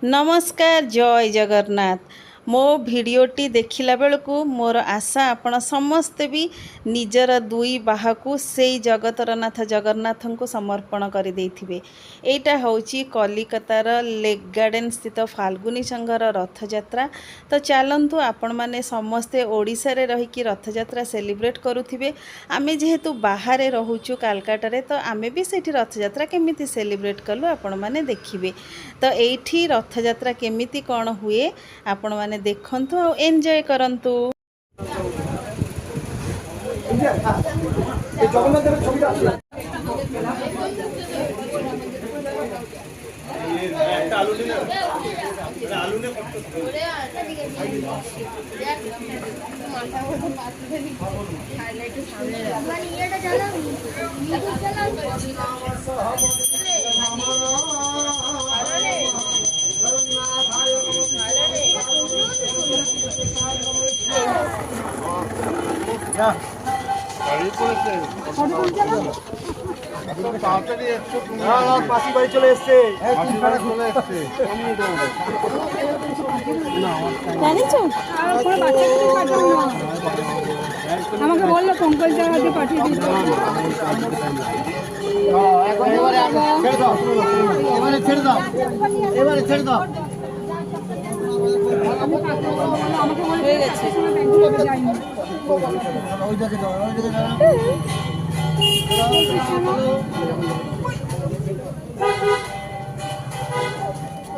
नमस्कार जय जगन्नाथ। मो भिडटी देखला बेलू मोर आशा आपण समस्ते भी निजर दुई बाहू से जगतर नाथ जगन्नाथ को समर्पण कर देथिबे। एटा होची कलिकतार लेक गार्डन स्थित फाल्गुनी संघर रथ यात्रा। तो चलतु आपण माने समस्ते ओडिशा रे रहिकी रथ यात्रा सेलिब्रेट करुथिबे। आमे जेहेतु बाहर रोचु कालकाटा तो आमे भी सेठी रथ यात्रा केमिति सेलिब्रेट कलु आपण माने देखिबे। तो एठी रथ यात्रा केमिति कौन हुए आपण माने देखंतु और एंजॉय करंतु। আমাকে বললো কঙ্কাল জায়গা দিয়ে পাঠিয়ে দিতে। এবারে ছেড়ে দাও, এবারে ছেড়ে দাও। হয়ে গেছে। ওই দিকে যাও, ওই দিকে যাও।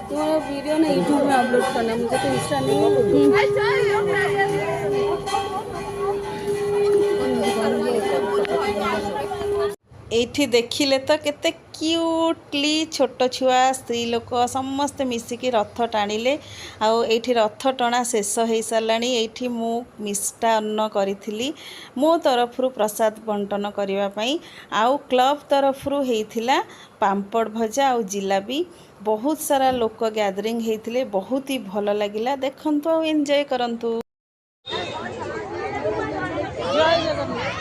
तुम्हारा वीडियो ना यूट्यूब में अपलोड करना, मुझे तो इंस्टा नहीं है। एठी देखिले तो केते क्यूटली छोट छुआ स्त्री लोक समस्त मिसिकी रथ टाणिले। आउ एठी रथ टणा शेष हो साराणी। एठी मु मिष्टान्न करी मो तरफरु प्रसाद बंटन करने। आउ क्लब तरफरु हेइथिला पांपड़ भजा आउ जिलाबी। बहुत सारा लोक गैदरिंग हेइथिले, बहुत ही भल लगिला। देखंतु आउ एंजॉय करंतु। जय जगन्नाथ,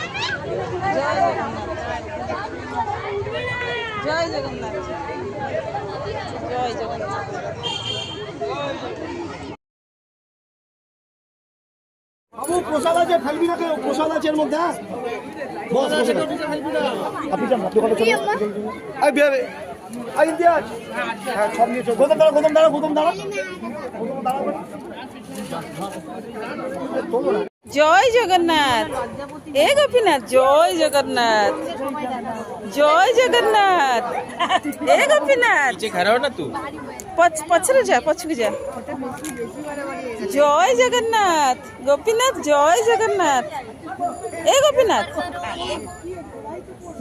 जय जगन्नाथ, जय जगन्नाथ। বাবু প্রসাদ আছে, ফেলবি না কেউ? প্রসাদ আছে এর মধ্যে। বস বসে আপনি যান, আপনি ওখানে চলে আই বিয়ারে আই ইন্ডিয়া। হ্যাঁ সব নিয়ে চল। গোদম দাঁড়া, গোদম দাঁড়া, গোদম দাঁড়া, গোদম দাঁড়া। जय जगन्नाथ। ए गोपीनाथ जय जगन्नाथ, जय जगन्नाथ। ए गोपीनाथ पीछे खड़ा हो ना तू। पछरे जा, पछके जा। जय जगन्नाथ गोपीनाथ, जय जगन्नाथ। ए गोपीनाथ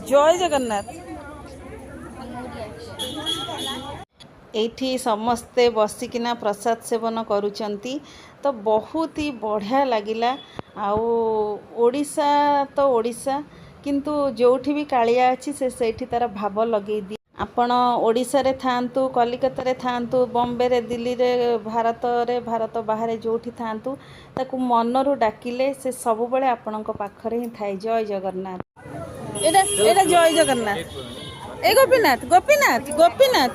जय जगन्नाथ। एठी समस्ते बसिकिना प्रसाद सेवन करुचंती। तो बहुत ही बढ़िया लगिला। आउ ओडिशा तो ओडिशा, किंतु जोठी भी कालिया अच्छी से सेठी तार भाव लगे दी। आपण ओडिशा रे थांतु, कलिकता रे थांतु, बॉम्बे रे, दिल्ली रे, भारत बाहर जोठी थांतु, ताकू मनरू डाकिले से सब बेले आपणक पाखरे ही थाए। जय जगन्नाथ। एटा एटा जय जगन्नाथ। ए गोपीनाथ, गोपीनाथ, गोपीनाथ।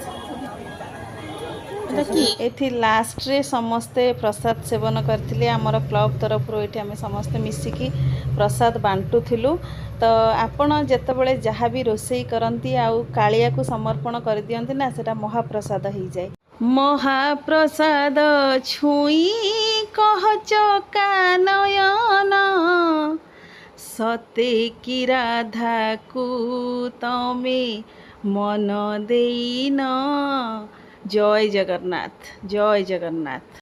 एठी लास्ट रे समस्ते प्रसाद सेवन करथिले। आमर क्लब तरफ एठी आमे समस्ते मिसिकी प्रसाद बांटुथिलु। तो आपण जेतेबेले जहाँ भी रोषेई करंती आउ कालिया को समर्पण कर दियंती ना, सेटा महाप्रसाद हो जाए। महाप्रसाद छुई कहच कानयन, सते की राधा को तमे मन देइन। जय जगन्नाथ, जय जगन्नाथ।